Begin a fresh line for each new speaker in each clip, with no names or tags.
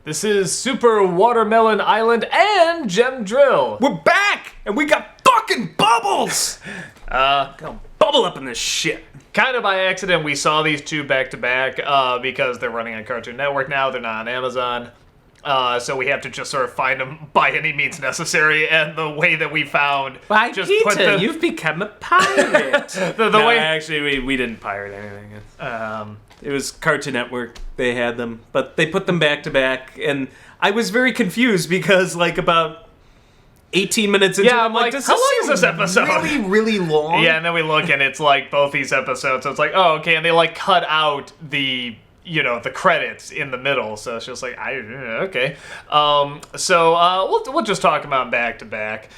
This is Super Watermelon Island and Gem Drill.
We're back, and we got fucking bubbles! Got a bubble up in this shit.
Kind of by accident, we saw these two back to back because they're running on Cartoon Network now. They're not on Amazon. So we have to just sort of find them by any means necessary, and the way that we found...
Why,
just
Peter,
put them...
you've become a pirate.
the way...
Actually, we didn't pirate anything. It was Cartoon Network. They had them, but they put them back to back, and I was very confused because, like, about 18 minutes into it, I'm like,
how long is this episode?
Really, really long?
Yeah, and then we look, and it's, like, both these episodes, so it's like, oh, okay, and they, like, cut out the... the credits in the middle, so it's just like, okay. So we'll just talk about back to back.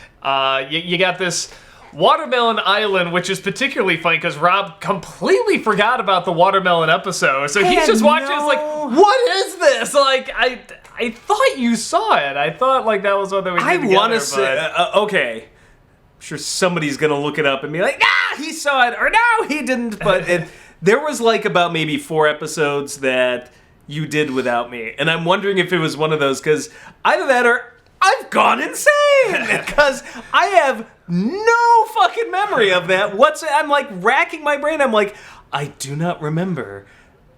You got this Watermelon Island, which is particularly funny because Rob completely forgot about the Watermelon episode, so he's just watching. It's like, what is this? Like, I thought you saw it. I thought like that was what they were doing together.
I want to say, okay. I'm sure somebody's gonna look it up and be like, he saw it, or no, he didn't. But there was like about maybe 4 episodes that you did without me. And I'm wondering if it was one of those, because either that or I've gone insane! Because I have no fucking memory of that. I'm like racking my brain. I'm like, I do not remember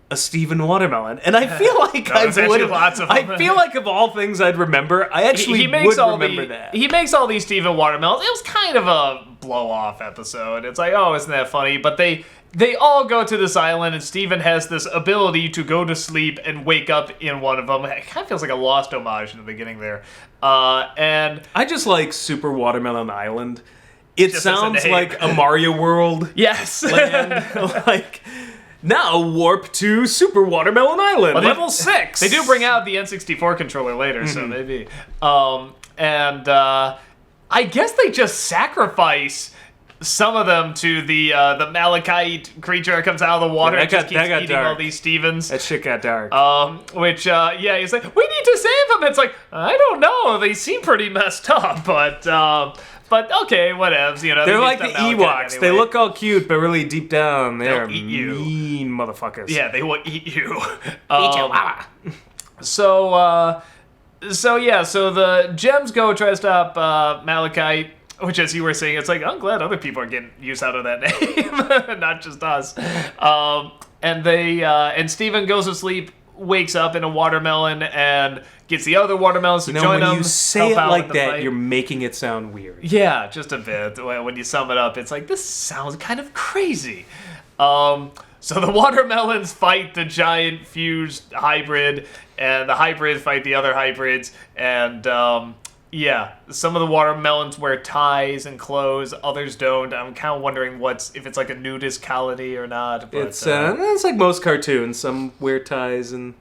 a Stephen Watermelon. And I feel like I feel like of all things I'd remember, I actually would remember that.
He makes all these Stephen Watermelons. It was kind of a blow-off episode. It's like, oh, isn't that funny? But they all go to this island, and Steven has this ability to go to sleep and wake up in one of them. It kind of feels like a Lost homage in the beginning there. And
I just like Super Watermelon Island. It sounds like a Mario World.
Yes.
Land. Like, now warp to Super Watermelon Island, level 6.
They do bring out the N64 controller later, so maybe. I guess they just sacrifice some of them to the Malachite creature that comes out of the water and just keeps eating dark. All these Stevens.
That shit got dark.
He's like, we need to save them. It's like, I don't know. They seem pretty messed up, but okay, whatevs.
They're like the Ewoks. Anyway. They look all cute, but really deep down, they're
eat you.
Mean motherfuckers.
Yeah, they will eat you.
Eat you.
So the gems go try to stop Malachite. Which, as you were saying, it's like, I'm glad other people are getting use out of that name, not just us. And Steven goes to sleep, wakes up in a watermelon, and gets the other watermelons to join him.
When you say it like that, you're making it sound weird.
Yeah, just a bit. When you sum it up, it's like, this sounds kind of crazy. So the watermelons fight the giant fused hybrid, and the hybrids fight the other hybrids, and... some of the watermelons wear ties and clothes, others don't. I'm kind of wondering if it's like a nudist colony or not. But,
it's like most cartoons. Some wear ties and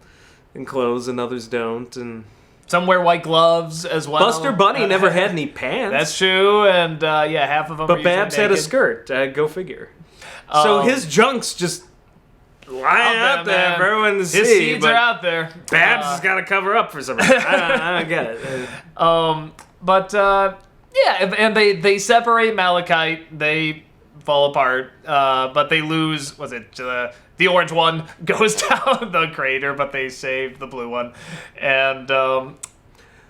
clothes, and others don't. And
some wear white gloves as well.
Buster Bunny never had any pants.
That's true, and half of them.
But Babs had a skirt. Go figure. So his junk's just lying out there for everyone to see.
His seeds are out there.
Babs has got to cover up for some reason. I don't get it.
And they separate Malachite. They fall apart, but they lose. Was it the orange one goes down the crater, but they saved the blue one. And
by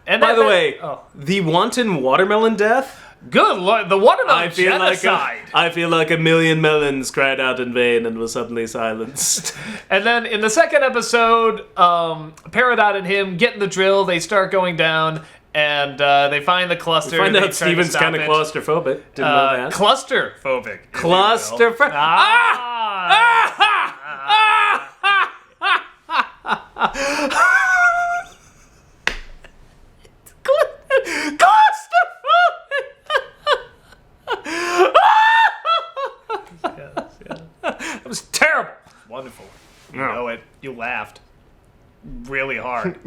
the way, the wanton watermelon death.
Good Lord, the watermelon genocide.
I feel like a million melons cried out in vain and was suddenly silenced.
And then in the second episode, Peridot and him get in the drill. They start going down, and they find the cluster.
We find out Steven's kind of claustrophobic. Didn't know that.
Clusterphobic.
Clusterphobic.
It was terrible. Wonderful. You know it. You laughed really hard.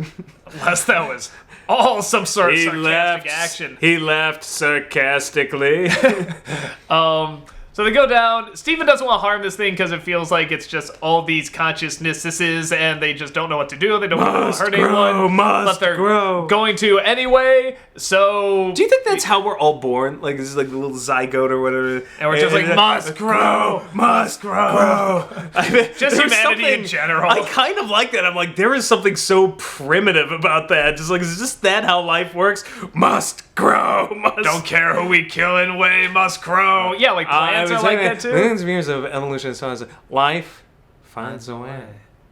Unless that was all some sort of sarcastic action.
He laughed sarcastically.
So they go down. Steven doesn't want to harm this thing because it feels like it's just all these consciousnesses and they just don't know what to do. They don't want to hurt anyone. But they're going to anyway. So...
Do you think that's how we're all born? Like, this is like the little zygote or whatever.
And we're just like, must grow, must grow.
I mean,
just humanity in general.
I kind of like that. I'm like, there is something so primitive about that. Just like, is just that how life works? Must grow, must.
Don't care who we kill anyway, must grow. Yeah, like plants are like that too.
Millions of years of evolution and so on. Life finds a way.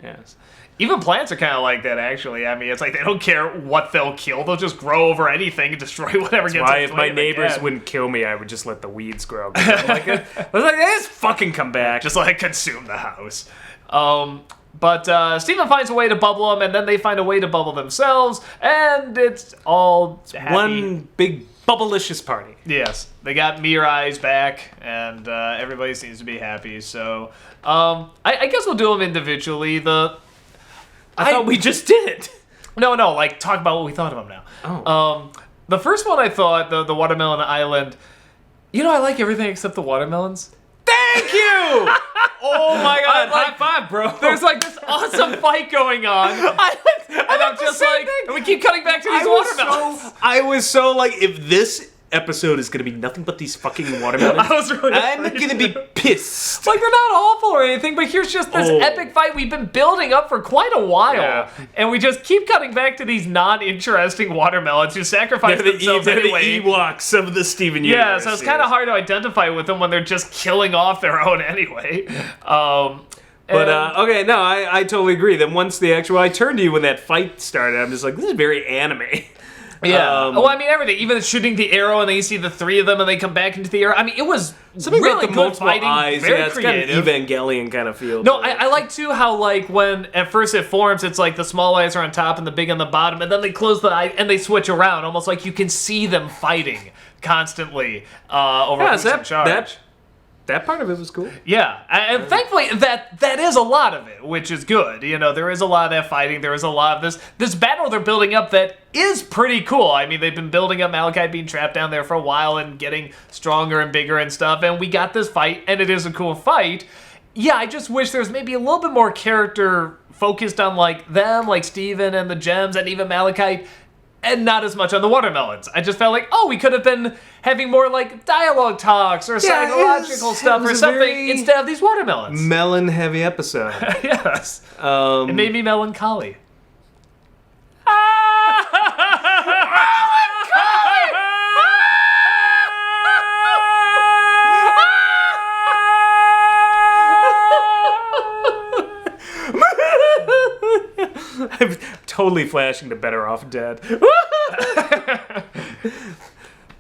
Yes.
Even plants are kind of like that, actually. I mean, it's like they don't care what they'll kill. They'll just grow over anything and destroy whatever gets in the way.
If my neighbors wouldn't kill me, I would just let the weeds grow. I was like, just fucking come back.
Just like consume the house. But Steven finds a way to bubble them, and then they find a way to bubble themselves, and it's all happy.
One big bubblicious party.
Yes. They got Mirai's back, and everybody seems to be happy. So I guess we'll do them individually.
I thought we just did.
No, like, talk about what we thought of them now.
Oh.
The first one I thought, the Watermelon Island, I like everything except the watermelons.
Thank you! Oh my god, high five, bro.
There's like this awesome fight going on. And I'm just like, and we keep cutting back to these watermelons.
I was so like, if this episode is gonna be nothing but these fucking watermelons, I'm gonna be pissed.
Like, they're not awful or anything, but here's just this epic fight we've been building up for quite a while, and we just keep cutting back to these non-interesting watermelons who sacrifice themselves anyway.
The Ewoks of the Steven universe.
Yeah, so it's kind of hard to identify with them when they're just killing off their own anyway.
Okay, no, I totally agree. Then once I turned to you when that fight started, I'm just like, this is very anime.
Yeah. Well, I mean, everything. Even shooting the arrow, and then you see the three of them, and they come back into the arrow. I mean, it was something really good multiple fighting.
Eyes.
Very
it's
creative.
Kind of Evangelion kind of feel.
No, I like too how like when at first it forms, it's like the small eyes are on top and the big on the bottom, and then they close the eye and they switch around, almost like you can see them fighting constantly over who's in charge.
That part of it was cool.
Yeah, and thankfully that is a lot of it, which is good. There is a lot of that fighting. There is a lot of this battle they're building up that is pretty cool. I mean, they've been building up Malachite being trapped down there for a while and getting stronger and bigger and stuff, and we got this fight, and it is a cool fight. Yeah, I just wish there's maybe a little bit more character focused on like them, like Steven and the gems, and even Malachite, and not as much on the watermelons. I just felt like, we could have been having more like dialogue talks or psychological stuff or something instead of these watermelons.
Melon-heavy episode.
Yes. It made me melancholy.
I'm totally flashing to Better Off Dead.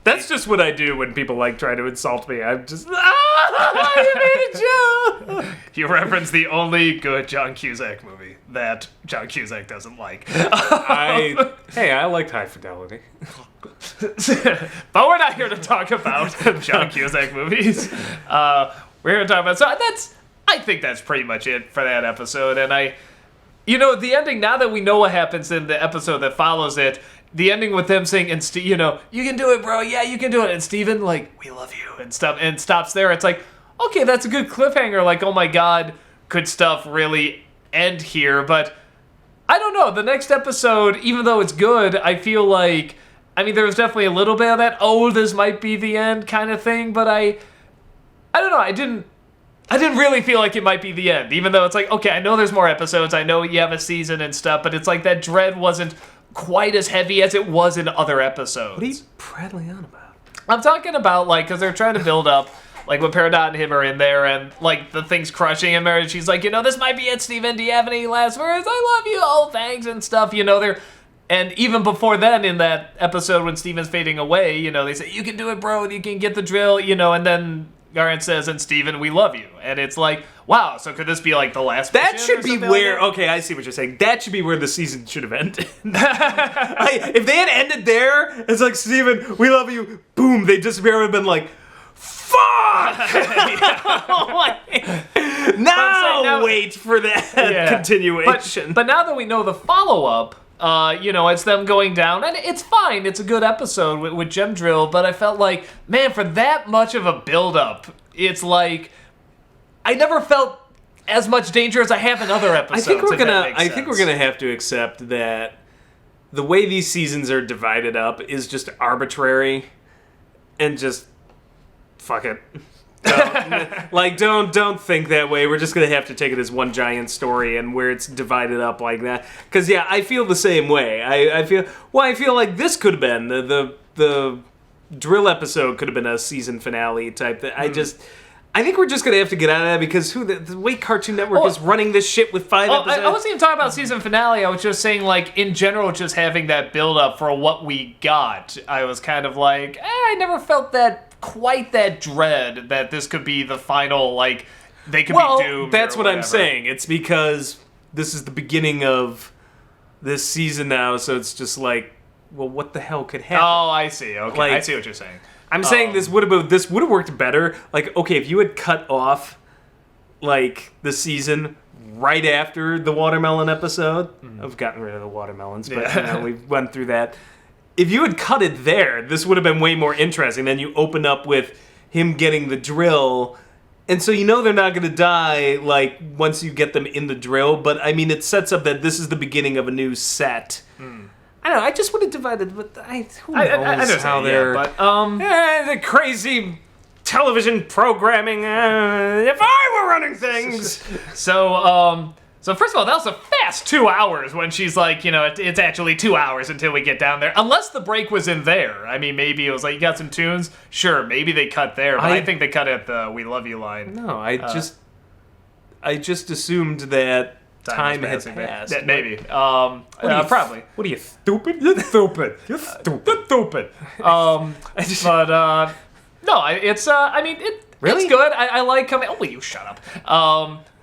That's just what I do when people like try to insult me. I'm just, you made a joke.
You reference the only good John Cusack movie that John Cusack doesn't like.
I liked High Fidelity.
But we're not here to talk about John Cusack movies. We're here to talk about, I think that's pretty much it for that episode. And the ending, now that we know what happens in the episode that follows it, the ending with them saying, you can do it, bro. Yeah, you can do it. And Steven, like, we love you, and stops there. It's like, okay, that's a good cliffhanger. Like, oh my God, could stuff really end here? But I don't know. The next episode, even though it's good, I feel like, there was definitely a little bit of that, this might be the end kind of thing. But I don't know. I didn't really feel like it might be the end, even though it's like, okay, I know there's more episodes. I know you have a season and stuff, but it's like that dread wasn't quite as heavy as it was in other episodes.
What are you prattling on about?
I'm talking about, like, because they're trying to build up, like, when Peridot and him are in there, and, like, the thing's crushing him, and she's like, this might be it, Steven. Do you have any last words? I love you. Oh, thanks, and stuff. They're... And even before then, in that episode when Steven's fading away, they say, you can do it, bro. You can get the drill, and then Garen says, and Steven, we love you. And it's like, wow, so could this be like the last
That should be where, okay, I see what you're saying. That should be where the season should have ended. If they had ended there, it's like, Steven, we love you, boom, they disappear. I would have been like, fuck! Now wait for that continuation.
But now that we know the follow-up, it's them going down, and it's fine. It's a good episode with Gem Drill, but I felt like, man, for that much of a build-up, it's like I never felt as much danger as I have in other episodes.
I think we're gonna have to accept that the way these seasons are divided up is just arbitrary, and just fuck it. Don't think that way. We're just gonna have to take it as one giant story, and where it's divided up like that. Because yeah, I feel the same way. I feel like this could have been the drill episode could have been a season finale type thing. I think we're just gonna have to get out of that because the way Cartoon Network is running this shit with 5 episodes.
I wasn't even talking about season finale. I was just saying, like, in general, just having that build up for what we got. I was kind of like, I never felt quite that dread that this could be the final, like, they could be doomed.
That's what I'm saying. It's because this is the beginning of this season now, so it's just like, well, what the hell could happen?
Oh, I see. Okay, I see what you're saying.
I'm saying this would have worked better. Like, okay, if you had cut off, like, the season right after the watermelon episode. I've gotten rid of the watermelons, but we went through that. If you had cut it there, this would have been way more interesting. Then you open up with him getting the drill, and so you know they're not going to die, like, once you get them in the drill. But, I mean, it sets up that this is the beginning of a new set. I don't know, I just would have divided, but who knows how they're...
but,
the crazy television programming, if I were running things!
So first of all, that was a fast 2 hours when she's like, it's actually 2 hours until we get down there. Unless the break was in there. I mean, maybe it was like, you got some tunes? Sure, maybe they cut there, but I think they cut at the We Love You line.
No, I just assumed that time had passed.
Maybe. Probably.
What are you, stupid? You're stupid. You're stupid.
No, it's,
Really?
it's good. I like coming... Oh, will you shut up?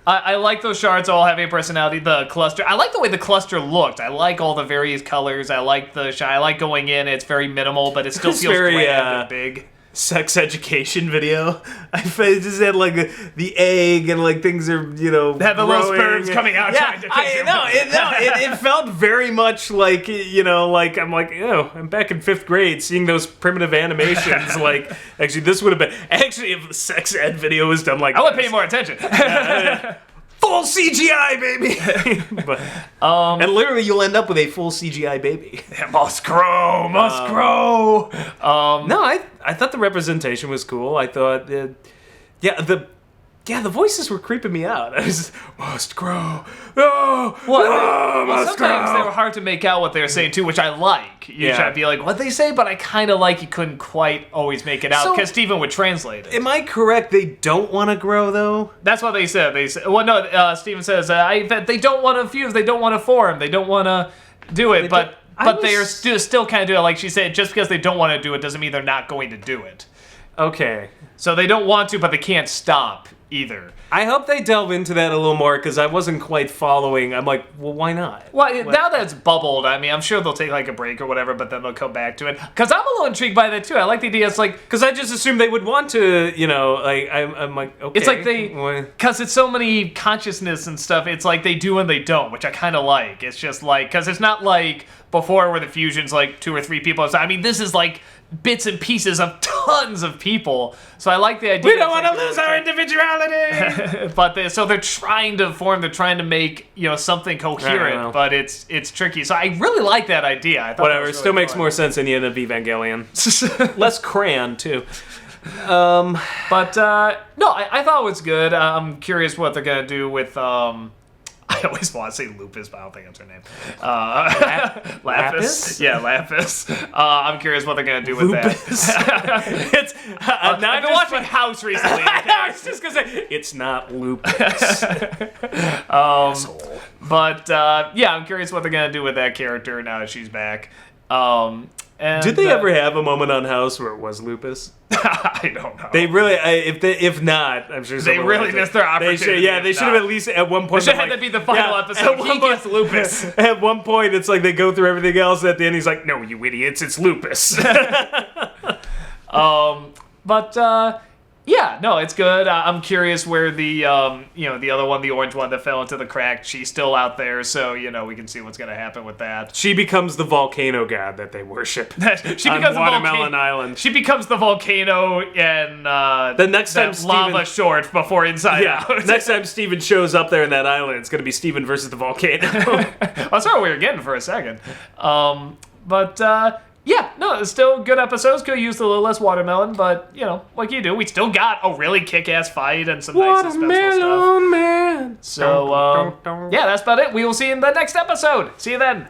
I like those shards all having a personality. The cluster. I like the way the cluster looked. I like all the various colors. I like the shine. I like going in. It's very minimal, but it still feels
very,
grand and big.
Sex education video. I just had like the egg and like things are
Have the little sperms coming out.
Yeah, it felt very much like like I'm like I'm back in 5th grade seeing those primitive animations. Like actually this would have been if the sex ed video was done like
I would pay more attention.
Full CGI baby. But and literally you'll end up with a full CGI baby.
It must grow.
No, I thought the representation was cool. I thought, the voices were creeping me out. I was must grow.
Sometimes they were hard to make out what they were saying too, which I like. Usually I'd be like, what they say? But I kind of like you couldn't quite always make it out because Steven would translate it.
Am I correct? They don't want to grow though.
That's what they said. Well, no. Steven says that they don't want to fuse. They don't want to form. They don't want to do it. But they are still kind of doing it. Like she said, just because they don't want to do it doesn't mean they're not going to do it.
Okay.
So they don't want to, but they can't stop either.
I hope they delve into that a little more because I wasn't quite following. I'm like, well, why not?
Well, now that it's bubbled, I mean, I'm sure they'll take like a break or whatever, but then they'll come back to it. Because I'm a little intrigued by that too. I like the idea. It's like
because I just assumed they would want to, like I'm like okay.
It's like because it's so many consciousness and stuff. It's like they do and they don't, which I kind of like. It's just like because it's not like before where the fusion's like 2 or 3 people. I mean, this is like bits and pieces of tons of people. So I like the idea.
We don't want to lose our individuality.
But so they're trying to form. They're trying to make something coherent, but it's tricky. So I really like that idea. I thought
whatever.
Really
it still makes more sense in the end of Evangelion. Less crayon too.
But no, I thought it was good. I'm curious what they're gonna do with. I always want to say Lupus, but I don't think that's her name. Lapis? Yeah, Lapis. I'm curious what they're going to do with
Lupus.
that. I've been watching House recently.
I was just going to say, it's not Lupus.
But, I'm curious what they're going to do with that character now that she's back. And,
did they ever have a moment on House where it was Lupus?
I don't know.
They really, if not, I'm sure
they really missed their opportunity.
They should have at least at one point.
They should have had to be the final episode. He gets Lupus.
At one point, it's like they go through everything else. At the end, he's like, "No, you idiots, it's Lupus."
Yeah, no, it's good. I'm curious where the the other one, the orange one that fell into the crack, she's still out there, so we can see what's gonna happen with that.
She becomes the volcano god that they worship.
She
on
becomes
Watermelon Island.
She becomes the volcano and
the next time
lava short before Inside Out.
Next time Steven shows up there in that island, it's gonna be Steven versus the volcano.
That's what we were getting for a second. Yeah, no, it's still good episodes. Could have used a little less watermelon, but, like you do, we still got a really kick-ass fight and some nice suspenseful stuff.
Man.
So, yeah, that's about it. We will see you in the next episode. See you then.